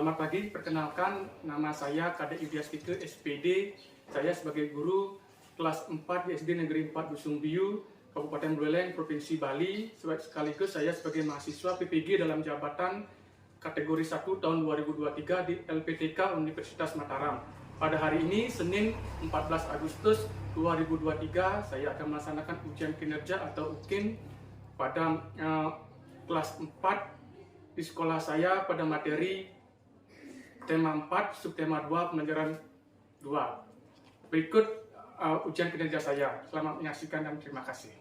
Selamat pagi, perkenalkan nama saya Kadek Yudiastike SPD. Saya sebagai guru kelas 4 di SD Negeri 4 Dusun Biu, Kabupaten Buleleng, Provinsi Bali. Sekaligus saya sebagai mahasiswa PPG dalam jabatan kategori 1 tahun 2023 di LPTK Universitas Mataram. Pada hari ini, Senin 14 Agustus 2023, saya akan melaksanakan ujian kinerja atau UKIN pada kelas 4 di sekolah saya pada materi tema 4, subtema 2, pembelajaran 2. Berikut ujian kinerja saya. Selamat menyaksikan dan terima kasih.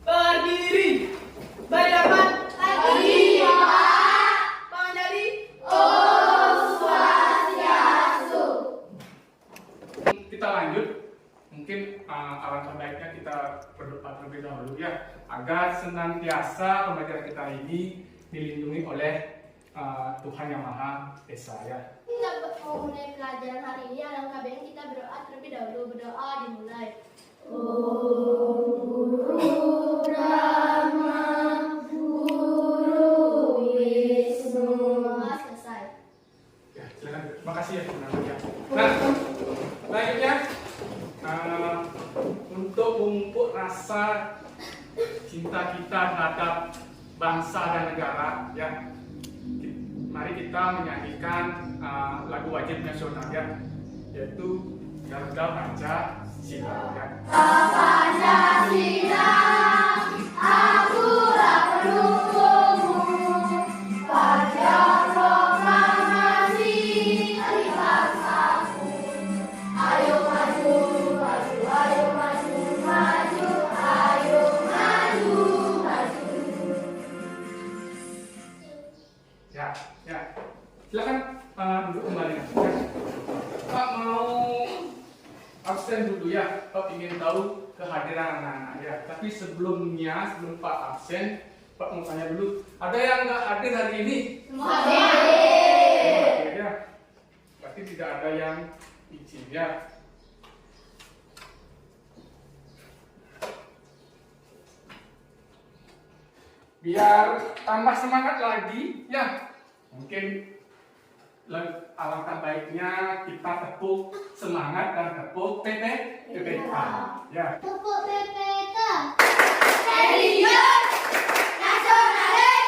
Berdiri, berdepan, berdiri, pengendali, Om Swastiastu. Kita lanjut. Mungkin alangkah baiknya kita berdoa terlebih dahulu ya, agar senantiasa pembelajaran kita ini dilindungi oleh Tuhan Yang Maha Esa ya. Kita mau mulai pelajaran hari ini, alangkah baiknya kita berdoa terlebih dahulu. Berdoa dimulai. Om Guru Brahma, Guru Wisnu. Selesai. Ya, silakan. Terima kasih ya. Nah, selanjutnya untuk memupuk rasa cinta kita terhadap bangsa dan negara ya, mari kita menyanyikan lagu wajib nasional ya, yaitu Garuda Pancasila ya. Pancasila, akulah pendukungmu pada proklamasi hari bangsaku. Ayo maju, maju, ayo maju, maju, ayo maju, maju. Ya, ya. Silakan duduk kembali. Ya. Pak mau absen dulu ya. Pak ingin tahu kehadiran anak-anak ya. Tapi sebelum Pak absen, Pak mau tanya dulu. Ada yang nggak hadir hari ini? Semua hadir. Ya. Berarti tidak ada yang izin ya. Biar tambah semangat lagi ya. Mungkin alangkah baiknya kita tepuk semangat dan tepuk PPK ya. Tepuk PPK. Serius, nasionalis,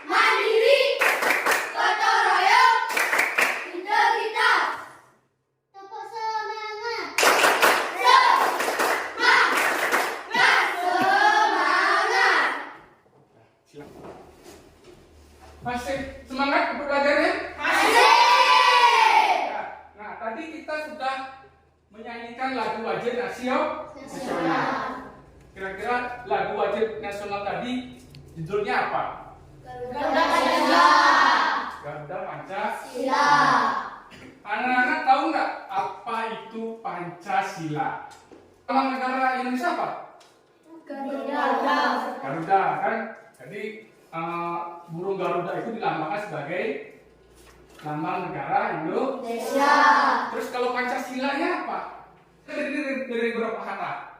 mandiri, gotong royong, integritas. Tepuk semangat. Semangat. Silakan. Masih semangat untuk belajarnya? Masih. Ya. Nah, tadi kita sudah menyanyikan lagu wajib nasional. Kira-kira lagu wajib nasional tadi judulnya apa? Garuda Pancasila. Garuda Pancasila. Sila. Anak-anak tahu nggak apa itu Pancasila? Nama negara Indonesia apa? Garuda. Garuda kan? Jadi burung Garuda itu dilambangkan sebagai lambang negara Indonesia. Terus kalau Pancasilanya apa? Dari berapa kata?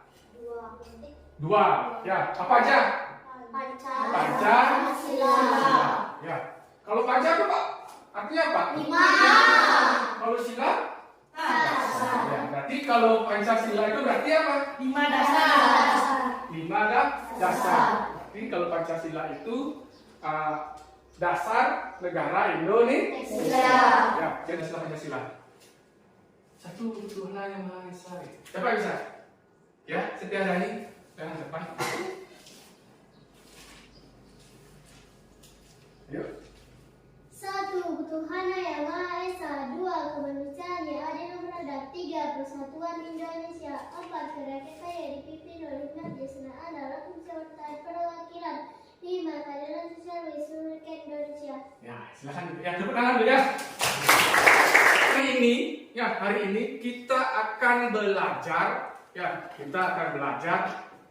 Dua. Ya, apa aja? Pancasila. Ya. Kalau panca itu Pak, artinya apa? 5. Kalau sila? Dasar. Ya, berarti kalau Pancasila itu berarti apa? 5 dasar. 5 dasar. Jadi kalau Pancasila itu dasar negara Indonesia. Ya, jadi istilah Pancasila. Satu Tuhan yang Maha Esa. Siapa bisa? Ya, setiap hari. Jangan depan. Yuk. 1. Tuhan Yang Maha Esa. 2. Kemanusiaan yang adil dan beradab. 3. Persatuan Indonesia. 4. Kerakyatan yang dipimpin oleh kebijaksanaan dalam penciptaan perwakilan. 5. Keadilan sosial bagi seluruh rakyat Indonesia. Ya, silakan ya, tepuk tangan dulu ya. Hari ini kita akan belajar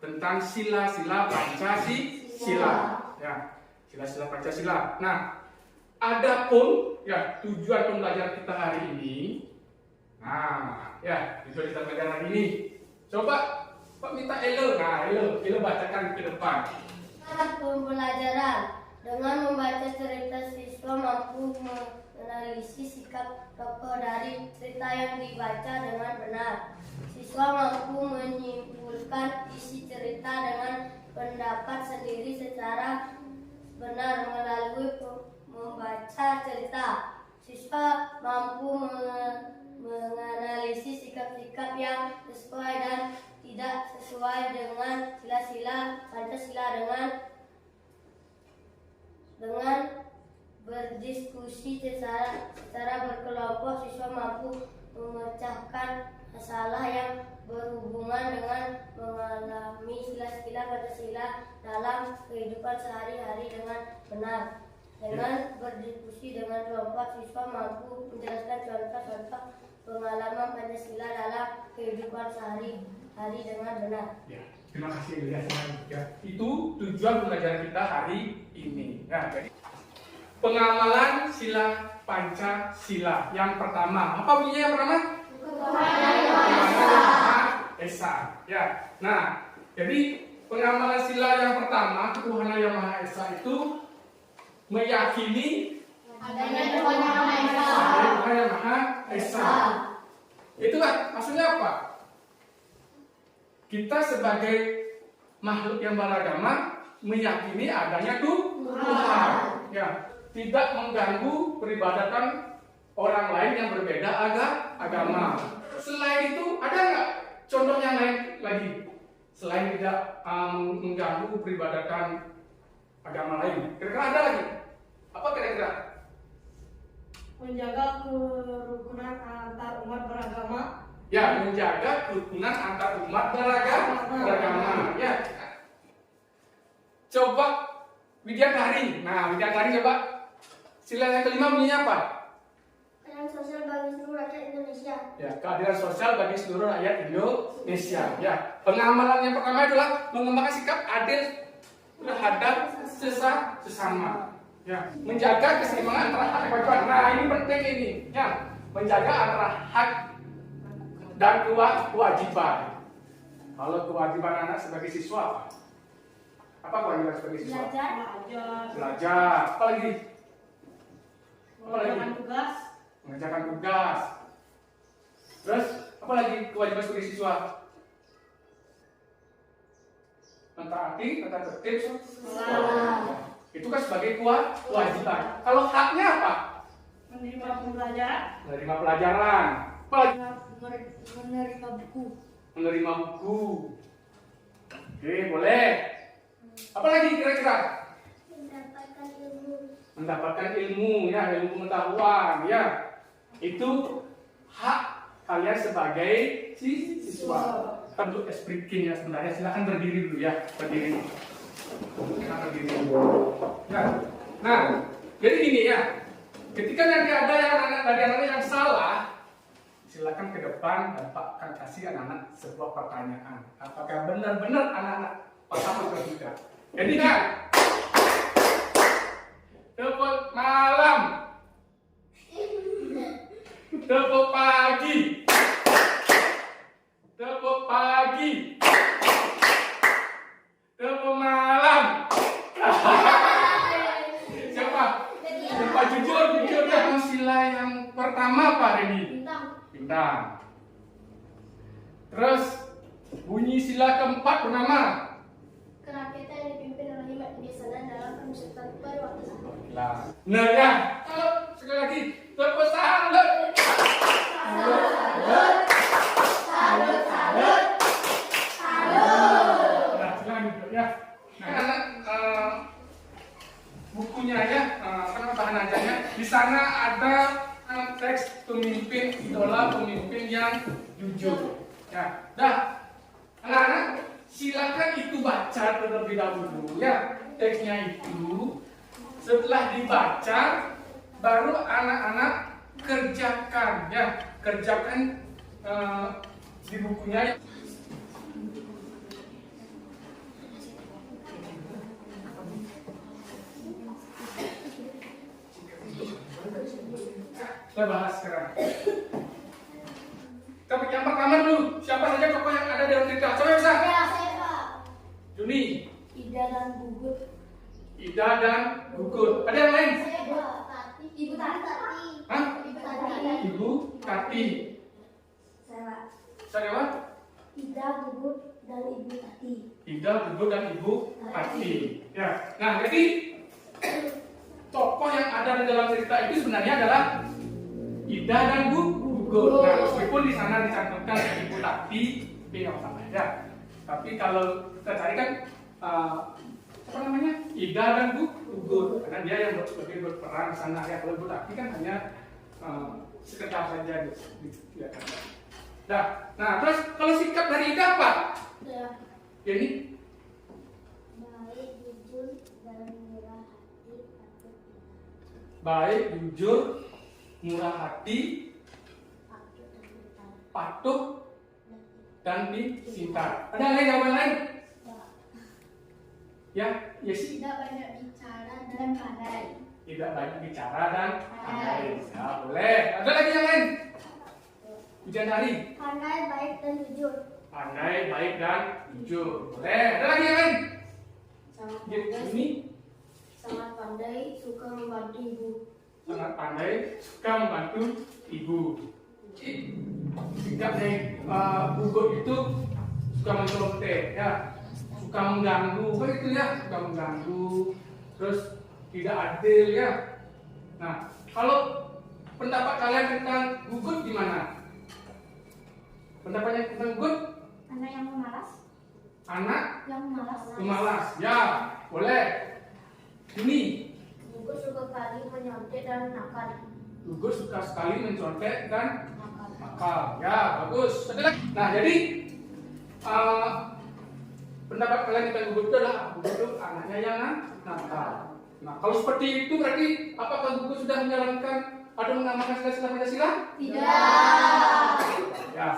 tentang sila-sila Pancasila. Ya, sila-sila Pancasila. Nah, adapun ya tujuan pembelajaran kita hari ini. Nah, ya, tujuan kita belajar hari ini. Coba Pak minta Elo bacakan ke depan. Pembelajaran Dengan membaca cerita, siswa mampu menganalisis sikap tokoh dari cerita yang dibaca dengan benar. Siswa mampu menyimpulkan isi cerita dengan pendapat sendiri secara benar melalui membaca cerita. Siswa mampu menganalisis sikap-sikap yang sesuai dan tidak sesuai dengan sila-sila Pancasila dengan berdiskusi secara berkelompok. Siswa mampu memecahkan masalah yang berhubungan dengan mengalami sila-sila Pancasila dalam kehidupan sehari-hari dengan benar. Dengan berdiskusi dengan kelompok, siswa mampu menjelaskan contoh-contoh pengalaman Pancasila dalam kehidupan sehari-hari dengan benar. Ya, terima kasih Ilyas. Ya, itu tujuan pembelajaran kita hari ini. Nah, jadi pengamalan sila Pancasila yang pertama. Apa bunyinya yang pertama? Tuhan Yang Maha Esa. Ya. Nah, jadi pengamalan sila yang pertama, Ketuhanan Yang Maha Esa itu meyakini Adanya Tuhan Yang Maha Esa. adanya Tuhan Yang Maha Esa. Itu kan maksudnya apa? Kita sebagai makhluk yang beragama meyakini adanya Tuhan. Ya, tidak mengganggu peribadatan orang lain yang berbeda agama. Selain itu, ada nggak contoh yang lain lagi? Selain tidak mengganggu peribadatan agama lain, kira-kira ada lagi? Apa kira-kira? Menjaga kerukunan antar umat beragama. Ya, menjaga kerukunan antar umat beragama. Ya. Coba Widyatari. Nah, Widyatari coba. Sila yang kelima bunyinya apa? Keadilan sosial bagi seluruh rakyat Indonesia. Ya, keadilan sosial bagi seluruh rakyat Indonesia. Ya, pengamalan yang pertama adalah mengembangkan sikap adil terhadap sesama. Ya, menjaga keseimbangan antara hak dan kewajiban. Nah, ini penting ini. Ya, menjaga antara hak dan kewajiban. Kalau kewajiban anak sebagai siswa, apa kewajiban sebagai siswa? Belajar. Apa lagi? Mengerjakan tugas. Mengerjakan tugas. Terus apa lagi kewajiban sebagai siswa? Mentaati tata tertib sekolah. Itu kan sebagai kewajiban. Kalau haknya apa? Menerima pembelajaran. Menerima pelajaran. Apa lagi? Menerima buku. Menerima buku. Oke, boleh. Apa lagi kira-kira? Mendapatkan ilmu. Mendapatkan ilmu, ya, ilmu pengetahuan, ya. Itu hak kalian sebagai siswa. Untuk speaking ya sebenarnya, silakan berdiri dulu ya, berdiri. Silakan berdiri dulu. Ya. Nah, jadi gini ya. Ketika nanti ada yang anak-anak yang salah, silakan ke depan dan Pak akan kasih anak-anak sebuah pertanyaan. Apakah benar-benar anak-anak paham atau tidak? Jadi kan, tepuk malam, tepuk pagi, tepuk pagi, tepuk malam. Siapa? Siapa jujur ya. Sila yang pertama Pak Reni. Bintang. Terus bunyi sila keempat bernama Kerakyatan yang dipimpin oleh hikmat kebijaksanaan dalam pemusatan pada waktu sama. Nah ya, kalau sekali lagi tepuk salut. Nah, silakan duduk ya. Nah, karena bukunya ya, karena bahan ajarnya di sana ada teks pemimpin idola pemimpin yang jujur. Ya, dah, anak-anak silakan itu baca terlebih dahulu ya teksnya itu. Setelah dibaca, baru anak-anak kerjakan ya, kerjakan di bukunya. Kita bahas sekarang. Tapi yang pertama dulu, siapa saja tokoh yang ada dalam cerita? Coba bisa. Ya, saya Pak. Juni. Ida dan Gugut. Ida dan gugut. Ada yang lain? Ibu Tati. Hah? Ibu Tati. Ibu Tati. Saya lewat? Ida, Gugut, dan Ibu Tati. Ida, Gugut, dan Ibu Tati. Ya. Nah, jadi tokoh yang ada di dalam cerita itu sebenarnya adalah Ida dan Gugut. Nah, meskipun di sana dicantumkan Ibu Tati, tapi nggak apa-apa ya. Tapi kalau kita cari kan apa namanya, Ida dan Gugut, karena dia yang berperan di sana ya. Kalau Ibu Tati kan hanya sekedar saja dilihatkan. Nah, terus kalau sikap dari Ida apa? Ya ini Baik, jujur, dan murah hati. baik, jujur, murah hati, patuh, dan pintar. Ada lagi jawaban lain? Ya, yes. Tidak banyak bicara dan pandai. Tidak banyak bicara dan pandai. Ya, boleh. Ada lagi yang lain? Ujian dari Pandai, baik, dan jujur. pandai, baik, dan jujur. Boleh. Ada lagi yang lain? Sangat Ya, pandai, ini sangat pandai, suka membantu ibu. sangat pandai, suka membantu ibu. Sikap dari Gugut itu suka mencontek, ya, suka mengganggu, begitu ya, suka mengganggu, terus tidak adil ya. Nah, kalau pendapat kalian tentang Gugut gimana? Pendapatnya tentang Gugut? Anak yang pemalas. Anak Yang pemalas. pemalas, ya, boleh. Ini Gugut suka kali menyontek dan nakal. Gugut suka sekali mencontek dan nakal, ya, bagus. Ada lagi? Nah, jadi pendapat kalian tentang Gugut itu adalah Gugut itu anaknya yang nakal. Nah, kalau seperti itu berarti apakah Gugut sudah menjalankan atau mengamalkan sila-sila Pancasila? Tidak. Ya.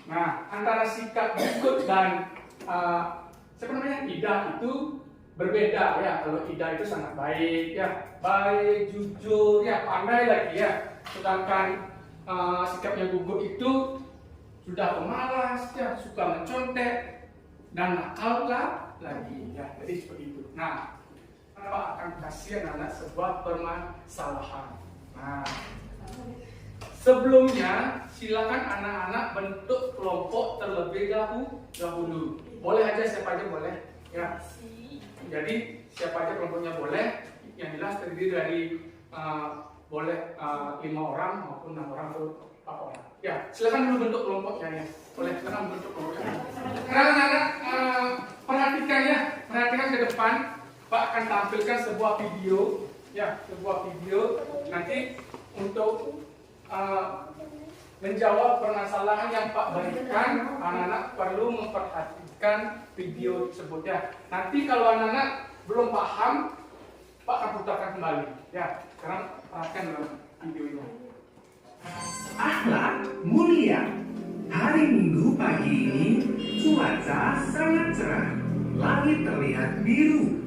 Nah, antara sikap Gugut dan siapa namanya, Ida itu berbeda ya. Kalau Ida itu sangat baik ya, baik, jujur ya, pandai lagi ya. Sedangkan sikapnya Gugut itu sudah pemalas ya, suka mencontek dan nakal lagi ya. Jadi seperti itu. Nah, Bapak akan kasih anak-anak sebuah permasalahan. Nah, sebelumnya silakan anak-anak bentuk kelompok terlebih dahulu. Boleh aja, siapa aja boleh ya. Jadi siapa aja kelompoknya boleh. Yang jelas terdiri dari boleh 5 orang maupun 6 orang atau 4 orang. Ya, silakan dulu bentuk kelompoknya ya. Boleh, silakan bentuk kelompoknya. Sekarang anak-anak perhatikan ya, perhatikan ke depan. Pak akan tampilkan sebuah video ya, sebuah video nanti untuk menjawab permasalahan yang Pak berikan. Anak-anak perlu memperhatikan video tersebut ya. Nanti kalau anak-anak belum paham, Pak akan putarkan kembali ya. Sekarang perhatikan dalam videonya. Akhlak mulia. Hari Minggu pagi ini cuaca sangat cerah. Langit terlihat biru.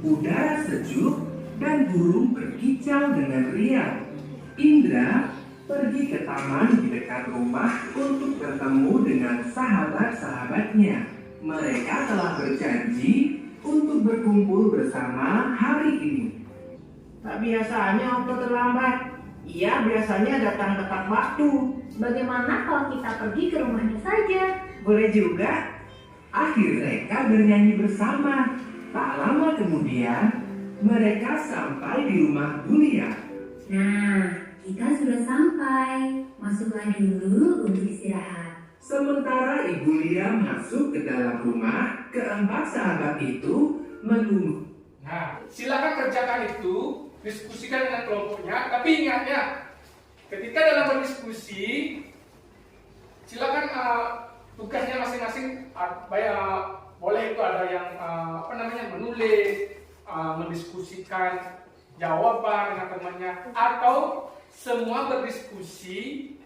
Udara sejuk dan burung berkicau dengan riang. Indra pergi ke taman di dekat rumah untuk bertemu dengan sahabat-sahabatnya. Mereka telah berjanji untuk berkumpul bersama hari ini. Tak biasanya Okto terlambat. Ia biasanya datang tepat waktu. Bagaimana kalau kita pergi ke rumahnya saja? Boleh juga. Akhir mereka bernyanyi bersama. Tak lama kemudian, mereka sampai di rumah Bulia. Nah, kita sudah sampai. Masuklah dulu untuk istirahat. Sementara Ibu Lia masuk ke dalam rumah, keempat sahabat itu menunggu. Nah, silakan kerjakan itu, diskusikan dengan kelompoknya. Tapi ingat ya, ketika dalam berdiskusi, silakan tugasnya masing-masing. Boleh itu ada yang menulis, mendiskusikan jawaban dengan temannya, atau semua berdiskusi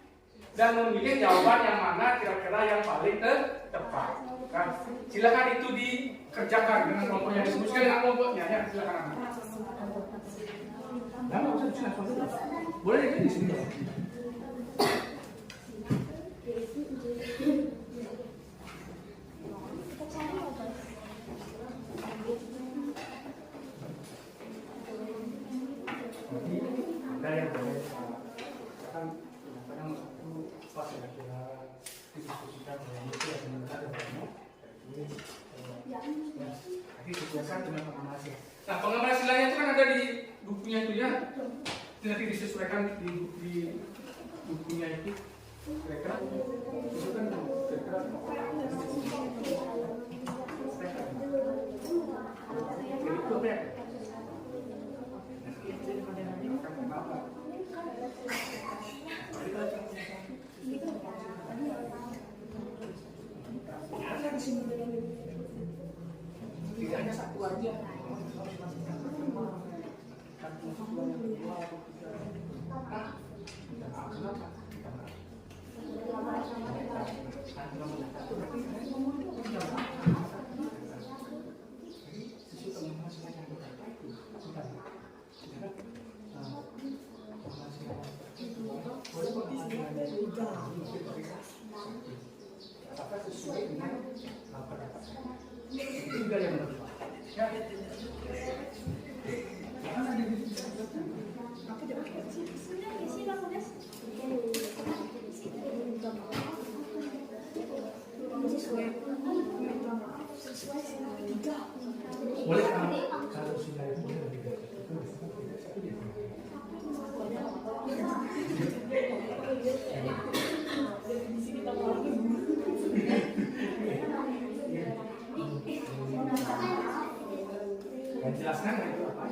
dan memilih jawaban yang mana kira-kira yang paling tepat. Nah, silakan itu dikerjakan dengan kelompoknya, diskusikan dengan kelompoknya ya, silakan. Nah, nggak usah di sini, boleh itu di sini. disesuaikan dengan pengamal hasil. Nah, pengamal hasilnya itu kan ada di bukunya itu ya, nanti disesuaikan di bukunya itu. Kira-kira itu kan kira-kira itu apa ya? Tidak hanya satu aja. Apakah sesuai dengan tiga yang benar? Ya. Boleh kalau sudah itu jelaskan itu apa?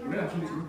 Udah langsung di sini.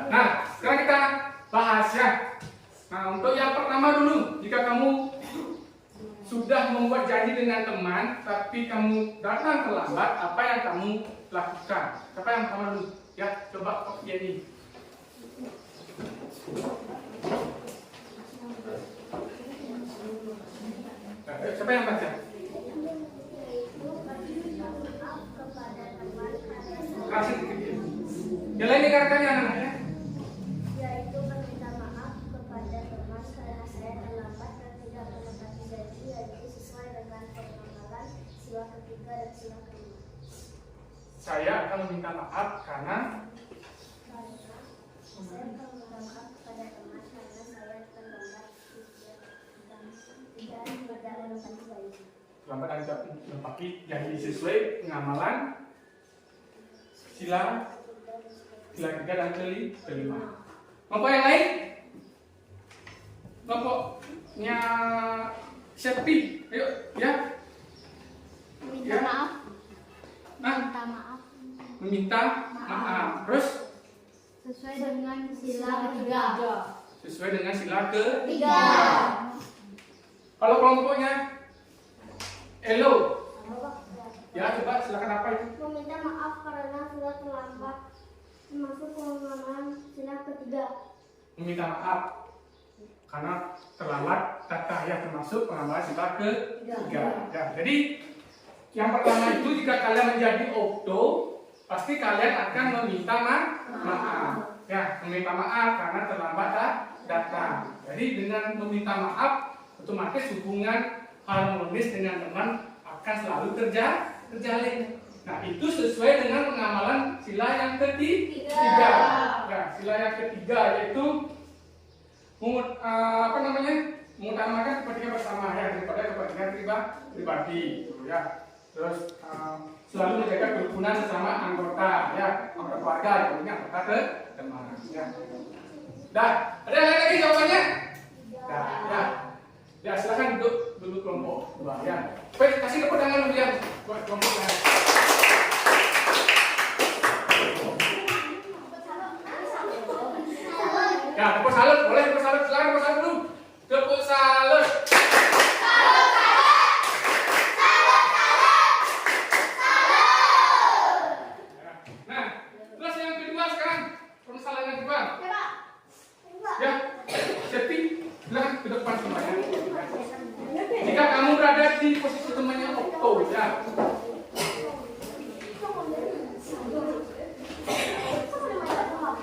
Nah, sekarang kita bahas ya. Nah, untuk yang pertama dulu, jika kamu sudah membuat janji dengan teman, tapi kamu datang terlambat, apa yang kamu lakukan? Siapa yang pertama dulu? Ya, coba kopi ini. Nah, siapa yang baca? Kasih sedikit. Yang lain dikatakan anaknya. Yaitu meminta maaf kepada teman karena saya terlambat dan tidak menepati janji, yaitu sesuai dengan pengamalan sila ketiga dan sila kelima. Saya akan meminta maaf karena saya akan meminta maaf kepada teman karena saya terlambat dan tidak menepati janji. terlambat dan tidak menepati janji sesuai pengamalan sila ketiga dan kelima. Kelompok yang lain? Kelompoknya Septi, ayo ya. Meminta Ya. maaf. Nah, Minta maaf meminta maaf. Terus sesuai dengan sila ketiga. sesuai dengan sila ketiga. Tiga. Kalau kelompoknya Elo, ya coba silakan apa itu? Meminta maaf karena sudah terlambat masuk pengamalan sila ketiga. Meminta maaf karena terlambat data ya termasuk pengamalan sila ketiga. Ya, jadi yang pertama itu jika kalian menjadi okto, pasti kalian akan meminta maaf. Ya, meminta maaf karena terlambat datang. Jadi dengan meminta maaf, otomatis hubungan harmonis dengan teman akan selalu terjalin. Nah, itu sesuai dengan pengamalan sila yang ketiga. Ya, sila yang ketiga yaitu mengutamakan kepentingan bersama ya daripada kepentingan pribadi, gitu ya. Terus selalu menjaga kerukunan sesama anggota ya, anggota keluarga, yang anggota ke teman ya. Dah, ada yang lain lagi jawabannya? Dah, ya. Ya, silakan duduk kelompok dua ya. Baik, kasih tepuk tangan dulu ya buat kelompok yang lain. Ya, tepuk salut, boleh tepuk salut, silakan tepuk salut dulu. Tepuk salut. Nah, terus yang kedua sekarang, permasalahan yang kedua. Ya, Septi, silakan ke depan semuanya. Jika kamu berada di posisi temannya Okto, ya.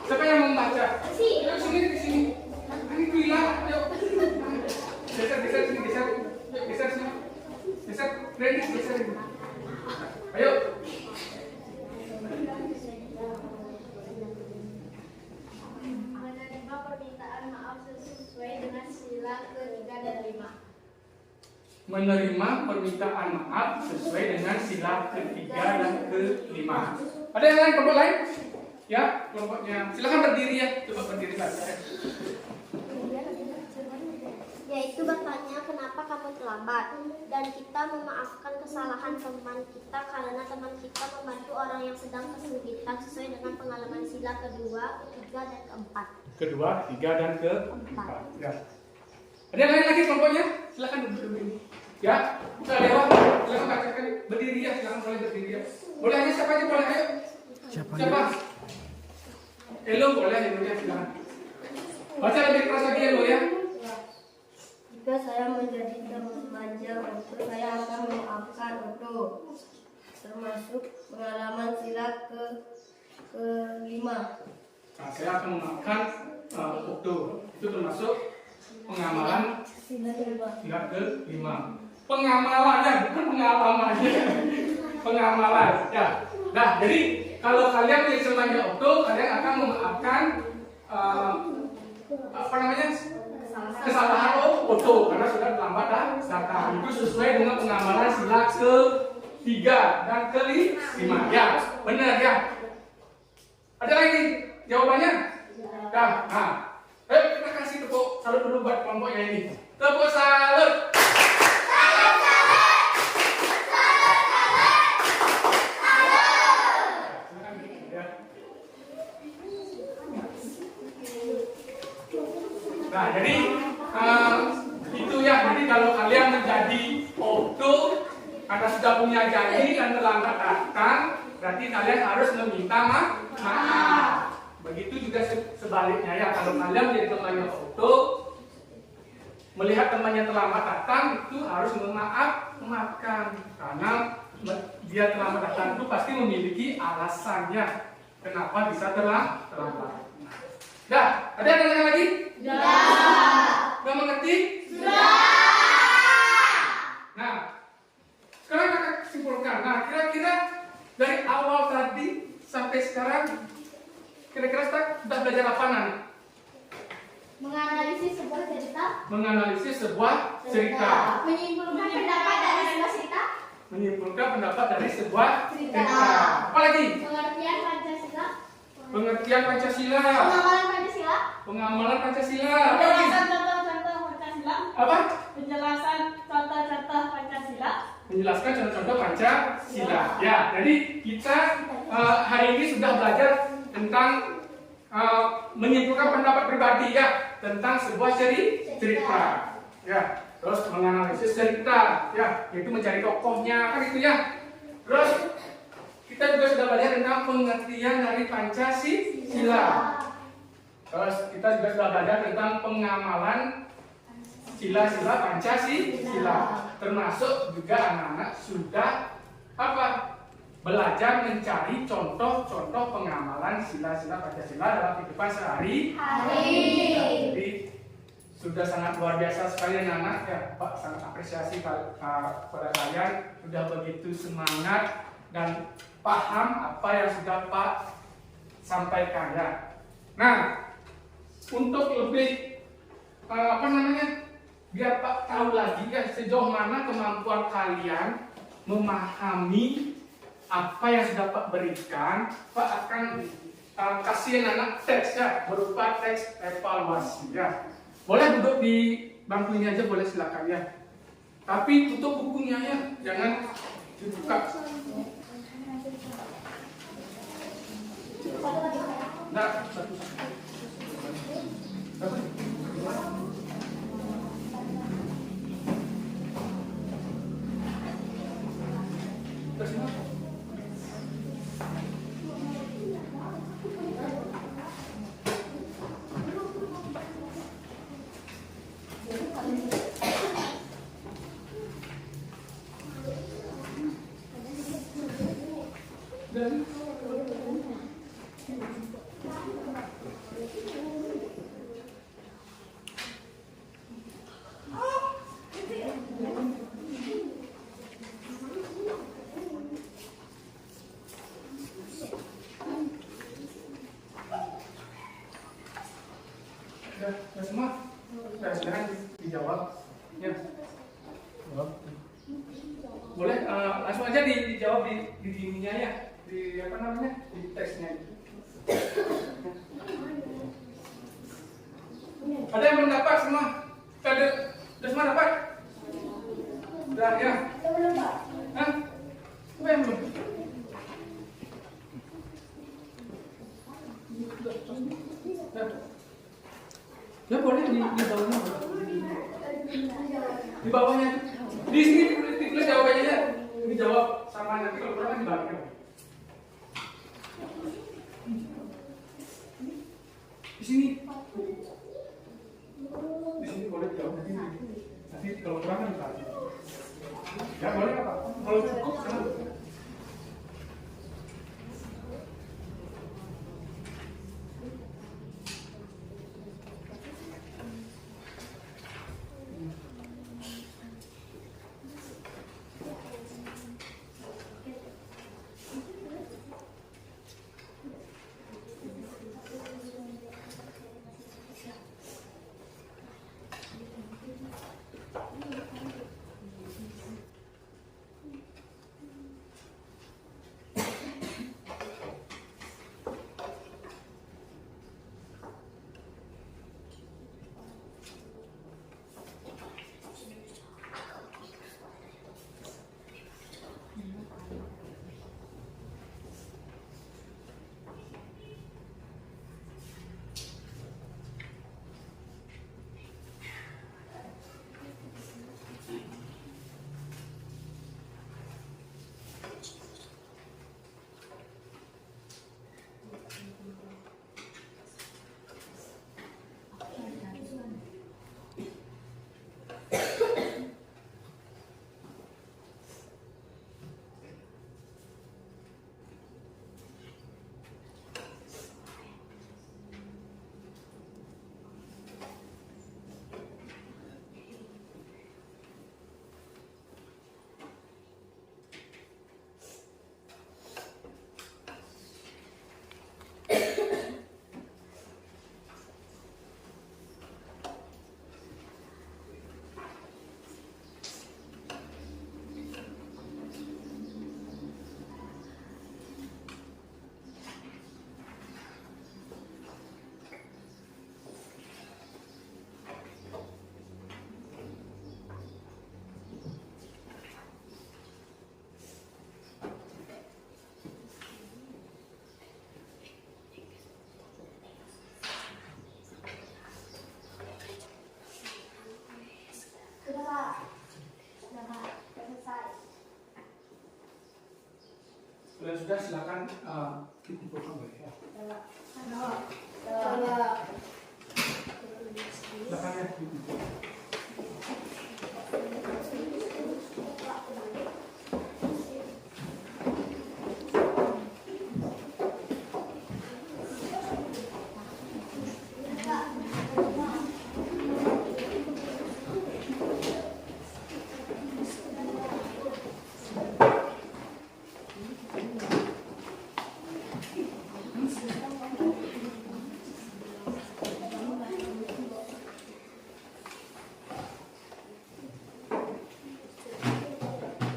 Siapa yang membaca? Ayo sini di sini. Ini hilang. Ayo. Geser sini, geser. Geser sini. Geser, ready, geser ini. Ayo. Menerima permintaan maaf sesuai dengan sila ketiga dan lima. Menerima permintaan maaf sesuai dengan sila ketiga dan kelima. Ada yang lain, kelompok lain? Ya, kelompoknya. Silakan berdiri ya. Coba berdiri saja. Yaitu bertanya kenapa kamu terlambat dan kita memaafkan kesalahan teman kita karena teman kita membantu orang yang sedang kesulitan sesuai dengan pengalaman sila kedua, ketiga, dan keempat. Kedua, ketiga, dan keempat. Ya. Ada yang lain lagi kelompoknya? Silakan duduk dulu. Ya, kita lewat. Silakan bacakan. Berdiri ya, silakan boleh berdiri ya. Boleh aja siapa aja boleh ayo. Siapa? Elo boleh, Elo ya silakan. Baca lebih keras lagi Elo ya. Jika saya menjadi remaja Okto, saya akan memaafkan Okto, termasuk pengalaman sila kelima. Nah, saya akan memaafkan Okto. Itu termasuk pengamalan Sila kelima. Pengamalannya bukan pengalamannya. Pengamalan. Ya. Nah, jadi kalau kalian menjadi remaja Okto, kalian akan memaafkan kesalahan Okto karena sudah terlambat datang. Itu sesuai dengan pengamalan sila ketiga dan kelima. Ya, benar ya. Ada lagi jawabannya? Dah. Nah, kita kasih tepuk salut dulu buat kelompoknya ini. Tepuk salut. Nah, jadi itu ya. Jadi kalau kalian menjadi opto karena sudah punya janji dan terlambat datang, berarti kalian harus meminta maaf. Begitu juga sebaliknya ya. Kalau kalian menjadi temannya opto, melihat temannya terlambat datang, itu harus memaafkan karena dia terlambat datang itu pasti memiliki alasannya kenapa bisa terlambat. Dah, ada yang tanya lagi? Sudah mengerti? Nah, sekarang kakak simpulkan. Nah, kira-kira dari awal tadi sampai sekarang, kira-kira sudah belajar apa nih? Menganalisis sebuah cerita. Menganalisis sebuah cerita. Menyimpulkan pendapat dari sebuah cerita. Menyimpulkan pendapat dari sebuah Cerita. Apa lagi? Pengertian Pancasila. Pengertian Pancasila. Pengamalan Pancasila. Pengamalan Pancasila. Apa lagi? Penjelasan contoh-contoh Pancasila. Apa? Penjelasan contoh-contoh Pancasila. Menjelaskan contoh-contoh Pancasila. Ya, jadi kita hari ini sudah belajar tentang menyimpulkan pendapat pribadi ya tentang sebuah cerita. Ya, terus menganalisis cerita, ya, yaitu mencari tokohnya kan itu ya. Terus kita juga sudah belajar tentang pengertian dari Pancasila. Terus kita juga sudah belajar tentang pengamalan sila-sila Pancasila. Termasuk juga anak-anak sudah apa? Belajar mencari contoh-contoh pengamalan sila-sila Pancasila dalam kehidupan sehari-hari. Jadi sudah sangat luar biasa sekali anak-anak ya, Pak, sangat apresiasi kepada kalian sudah begitu semangat dan paham apa yang sudah Pak sampaikan ya. Nah, untuk lebih biar Pak tahu lagi ya sejauh mana kemampuan kalian memahami apa yang sudah Pak berikan, Pak akan kasih anak teks ya berupa teks evaluasi ya. Boleh duduk di bangku ini aja, boleh silakan ya. Tapi tutup bukunya ya, jangan dibuka. Nah, satu. Sudah semua? Sudah sekarang dijawab ya. Boleh langsung aja dijawab di ininya ya, di apa namanya, di teksnya. Ada yang belum dapat semua? Sudah semua dapat? Sudah ya? Hah? Apa yang belum? Ya boleh di bawahnya. Di bawahnya. Di sini ditulis jawabannya ya. Dijawab sama nanti kalau kurang kan dibalik. Di sini. Di sini boleh dijawab nanti kalau kurang kan dibalik. Ya boleh apa? Kalau cukup sama. sudah silakan dikumpulkan boleh ya. Silakan ya dikumpulkan.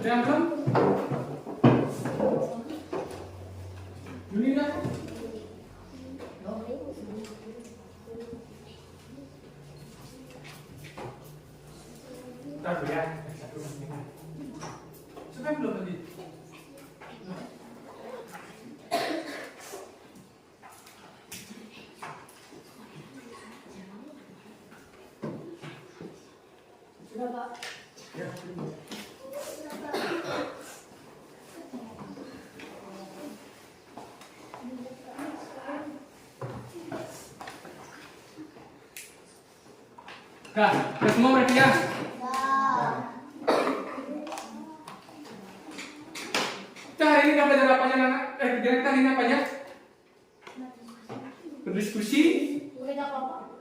Yang belum? Yuni dah. Bentar dulu ya. Sampai belum tadi? Sudah, Pak. Ya, belum. Nah, udah semua berarti ya? Kita hari ini dapat belajar apanya, Nana? Kegiatan kita hari ini apanya? Berdiskusi,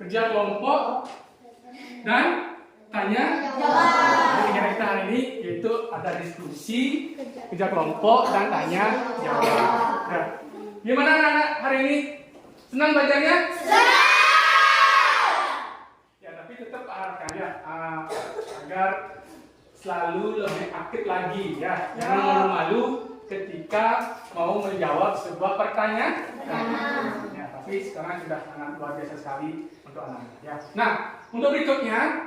kerja kelompok, dan tanya jawab. Jadi kegiatan kita hari ini yaitu ada diskusi, kerja kelompok, dan tanya jawab. Nah, gimana anak-anak hari ini? Senang belajarnya? Tetap arahkan ya agar selalu lebih aktif lagi ya, jangan malu-malu ketika mau menjawab sebuah pertanyaan. Ya, tapi sekarang sudah sangat luar biasa sekali untuk anak-anak ya. Nah, untuk berikutnya,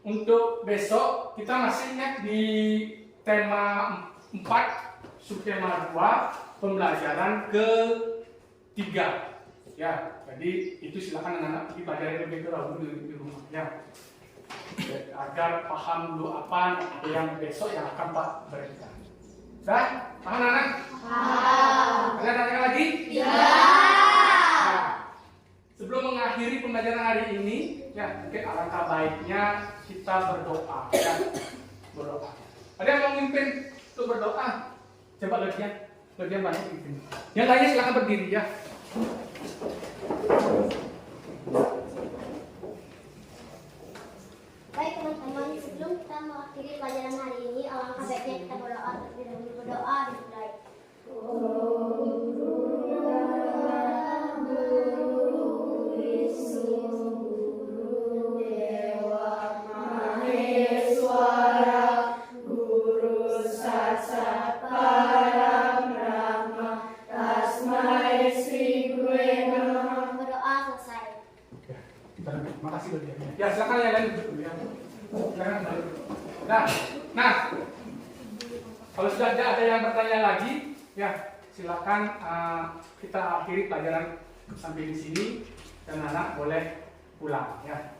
untuk besok kita masih ingat di tema 4 subtema 2 pembelajaran ke-3 ya. Jadi itu silakan anak-anak dipelajari lebih dahulu di rumah ya, agar paham dulu apa yang besok yang akan Pak berikan. Dah, paham anak-anak? Paham. Kalian tanyakan lagi? Ya. Nah, sebelum mengakhiri pembelajaran hari ini ya, mungkin alangkah baiknya kita berdoa ya. Berdoa. Ada yang mau memimpin untuk berdoa? Coba bagian banyak ini. Yang lainnya silakan berdiri ya. Baik teman-teman, sebelum kita mengakhiri pelajaran hari ini, alangkah baiknya kita berdoa terlebih dahulu. Berdoa dimulai. Makasih banyak. Ya, silakan yang lain duduk dulu ya. Silakan kembali. Nah, kalau sudah ada yang bertanya lagi, ya silakan kita akhiri pelajaran sampai di sini dan anak boleh pulang ya.